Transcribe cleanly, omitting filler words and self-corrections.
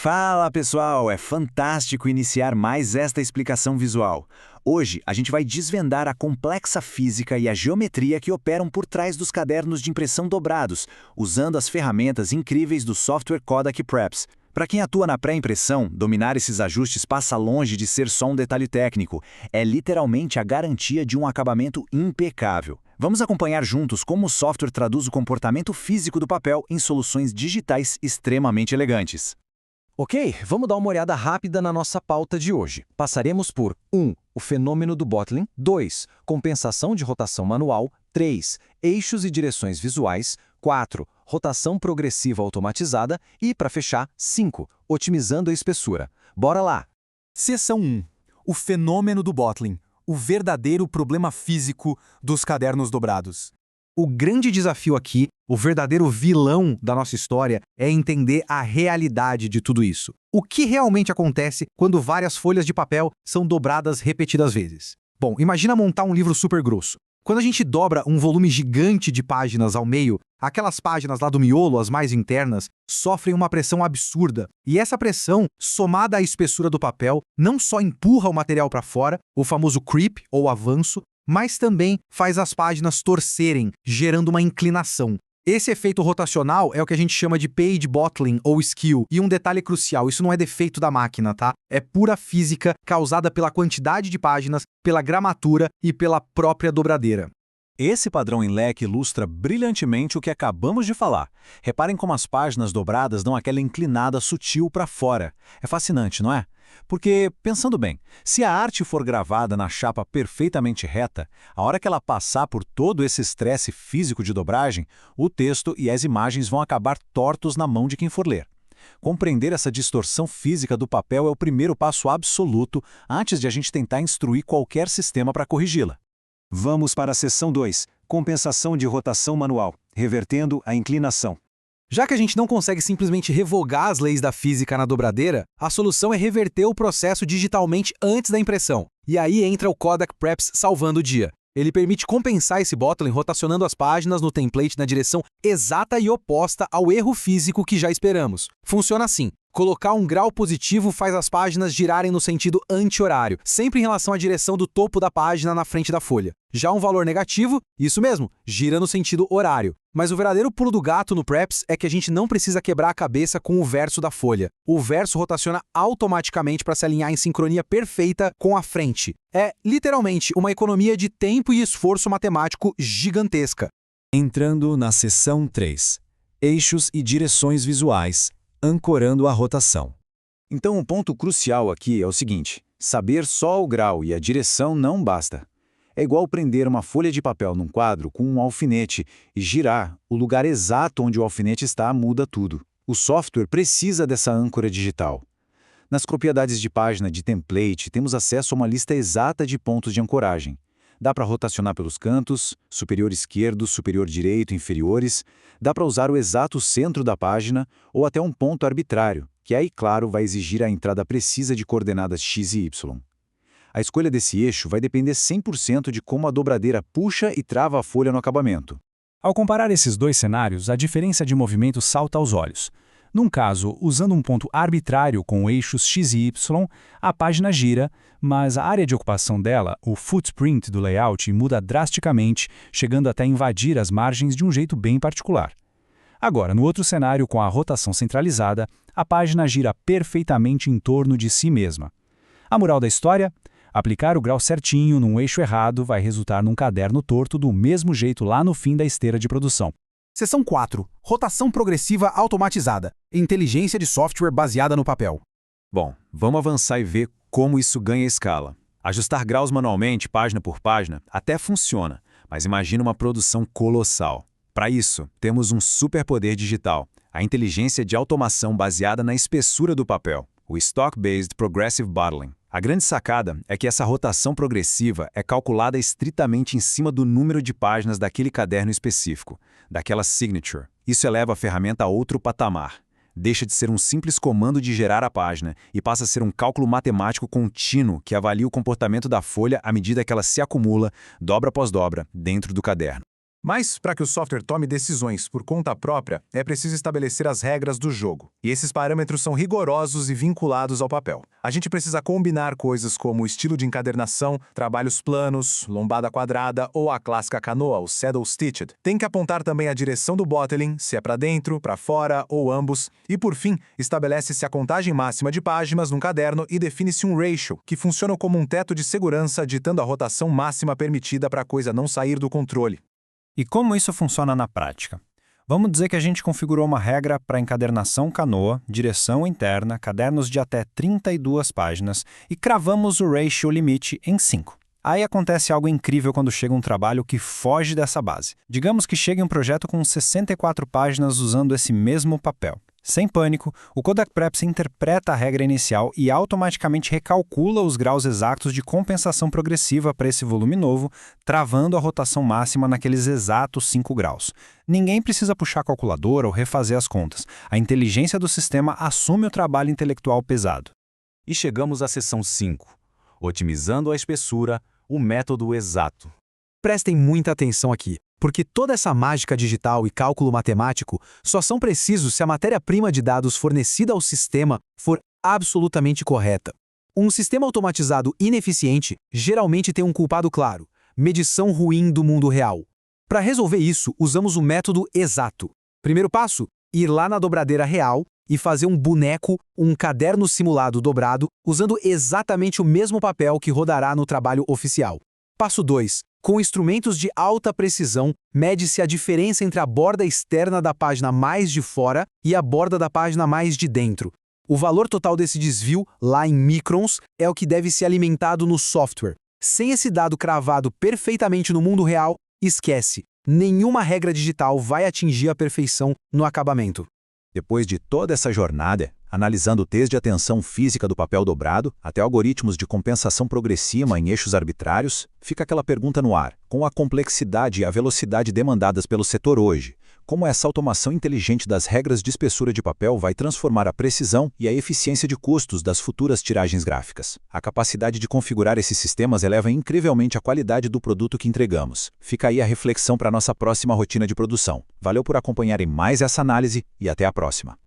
Fala pessoal, é fantástico iniciar mais esta explicação visual. Hoje a gente vai desvendar a complexa física e a geometria que operam por trás dos cadernos de impressão dobrados, usando as ferramentas incríveis do software Kodak Preps. Para quem atua na pré-impressão, dominar esses ajustes passa longe de ser só um detalhe técnico, é literalmente a garantia de um acabamento impecável. Vamos acompanhar juntos como o software traduz o comportamento físico do papel em soluções digitais extremamente elegantes. Ok, vamos dar uma olhada rápida na nossa pauta de hoje. Passaremos por 1. O fenômeno do bottling. 2. Compensação de rotação manual. 3. Eixos e direções visuais. 4. Rotação progressiva automatizada. E, para fechar, 5. Otimizando a espessura. Bora lá! Seção 1. O fenômeno do bottling. O verdadeiro problema físico dos cadernos dobrados. O grande desafio aqui, o verdadeiro vilão da nossa história, é entender a realidade de tudo isso. O que realmente acontece quando várias folhas de papel são dobradas repetidas vezes? Bom, imagina montar um livro super grosso. Quando a gente dobra um volume gigante de páginas ao meio, aquelas páginas lá do miolo, as mais internas, sofrem uma pressão absurda. E essa pressão, somada à espessura do papel, não só empurra o material para fora, o famoso creep ou avanço, mas também faz as páginas torcerem, gerando uma inclinação. Esse efeito rotacional é o que a gente chama de page bottling ou skew. E um detalhe crucial, isso não é defeito da máquina, tá? É pura física causada pela quantidade de páginas, pela gramatura e pela própria dobradeira. Esse padrão em leque ilustra brilhantemente o que acabamos de falar. Reparem como as páginas dobradas dão aquela inclinada sutil para fora. É fascinante, não é? Porque, pensando bem, se a arte for gravada na chapa perfeitamente reta, a hora que ela passar por todo esse estresse físico de dobragem, o texto e as imagens vão acabar tortos na mão de quem for ler. Compreender essa distorção física do papel é o primeiro passo absoluto antes de a gente tentar instruir qualquer sistema para corrigi-la. Vamos para a seção 2, compensação de rotação manual, revertendo a inclinação. Já que a gente não consegue simplesmente revogar as leis da física na dobradeira, a solução é reverter o processo digitalmente antes da impressão. E aí entra o Kodak Preps salvando o dia. Ele permite compensar esse bottling rotacionando as páginas no template na direção exata e oposta ao erro físico que já esperamos. Funciona assim. Colocar um grau positivo faz as páginas girarem no sentido anti-horário, sempre em relação à direção do topo da página na frente da folha. Já um valor negativo, isso mesmo, gira no sentido horário. Mas o verdadeiro pulo do gato no Preps é que a gente não precisa quebrar a cabeça com o verso da folha. O verso rotaciona automaticamente para se alinhar em sincronia perfeita com a frente. É, literalmente, uma economia de tempo e esforço matemático gigantesca. Entrando na seção 3. Eixos e direções visuais, ancorando a rotação. Então o ponto crucial aqui é o seguinte: saber só o grau e a direção não basta. É igual prender uma folha de papel num quadro com um alfinete e girar, o lugar exato onde o alfinete está muda tudo. O software precisa dessa âncora digital. Nas propriedades de página de template, temos acesso a uma lista exata de pontos de ancoragem. Dá para rotacionar pelos cantos, superior esquerdo, superior direito, inferiores. Dá para usar o exato centro da página ou até um ponto arbitrário, que aí, claro, vai exigir a entrada precisa de coordenadas x e y. A escolha desse eixo vai depender 100% de como a dobradeira puxa e trava a folha no acabamento. Ao comparar esses dois cenários, a diferença de movimento salta aos olhos. Num caso, usando um ponto arbitrário com eixos x e y, a página gira, mas a área de ocupação dela, o footprint do layout, muda drasticamente, chegando até a invadir as margens de um jeito bem particular. Agora, no outro cenário, com a rotação centralizada, a página gira perfeitamente em torno de si mesma. A moral da história? Aplicar o grau certinho num eixo errado vai resultar num caderno torto do mesmo jeito lá no fim da esteira de produção. Seção 4. Rotação progressiva automatizada. Inteligência de software baseada no papel. Bom, vamos avançar e ver como isso ganha escala. Ajustar graus manualmente, página por página, até funciona, mas imagina uma produção colossal. Para isso, temos um superpoder digital, a inteligência de automação baseada na espessura do papel, o Stock-Based Progressive Bottling. A grande sacada é que essa rotação progressiva é calculada estritamente em cima do número de páginas daquele caderno específico, daquela signature. Isso eleva a ferramenta a outro patamar. Deixa de ser um simples comando de gerar a página e passa a ser um cálculo matemático contínuo que avalia o comportamento da folha à medida que ela se acumula, dobra após dobra, dentro do caderno. Mas, para que o software tome decisões por conta própria, é preciso estabelecer as regras do jogo. E esses parâmetros são rigorosos e vinculados ao papel. A gente precisa combinar coisas como o estilo de encadernação, trabalhos planos, lombada quadrada ou a clássica canoa, o saddle stitched. Tem que apontar também a direção do bottling, se é para dentro, para fora ou ambos. E, por fim, estabelece-se a contagem máxima de páginas num caderno e define-se um ratio, que funciona como um teto de segurança, ditando a rotação máxima permitida para a coisa não sair do controle. E como isso funciona na prática? Vamos dizer que a gente configurou uma regra para encadernação canoa, direção interna, cadernos de até 32 páginas e cravamos o ratio limite em 5. Aí acontece algo incrível quando chega um trabalho que foge dessa base. Digamos que chegue um projeto com 64 páginas usando esse mesmo papel. Sem pânico, o Kodak Preps interpreta a regra inicial e automaticamente recalcula os graus exatos de compensação progressiva para esse volume novo, travando a rotação máxima naqueles exatos 5 graus. Ninguém precisa puxar a calculadora ou refazer as contas. A inteligência do sistema assume o trabalho intelectual pesado. E chegamos à seção 5, otimizando a espessura, o método exato. Prestem muita atenção aqui, porque toda essa mágica digital e cálculo matemático só são precisos se a matéria-prima de dados fornecida ao sistema for absolutamente correta. Um sistema automatizado ineficiente geralmente tem um culpado claro: medição ruim do mundo real. Para resolver isso, usamos o método exato. Primeiro passo: ir lá na dobradeira real e fazer um boneco, um caderno simulado dobrado, usando exatamente o mesmo papel que rodará no trabalho oficial. Passo 2. Com instrumentos de alta precisão, mede-se a diferença entre a borda externa da página mais de fora e a borda da página mais de dentro. O valor total desse desvio, lá em microns, é o que deve ser alimentado no software. Sem esse dado cravado perfeitamente no mundo real, esquece. Nenhuma regra digital vai atingir a perfeição no acabamento. Depois de toda essa jornada, analisando desde a tensão física do papel dobrado até algoritmos de compensação progressiva em eixos arbitrários, fica aquela pergunta no ar: com a complexidade e a velocidade demandadas pelo setor hoje, como essa automação inteligente das regras de espessura de papel vai transformar a precisão e a eficiência de custos das futuras tiragens gráficas? A capacidade de configurar esses sistemas eleva incrivelmente a qualidade do produto que entregamos. Fica aí a reflexão para a nossa próxima rotina de produção. Valeu por acompanharem mais essa análise e até a próxima.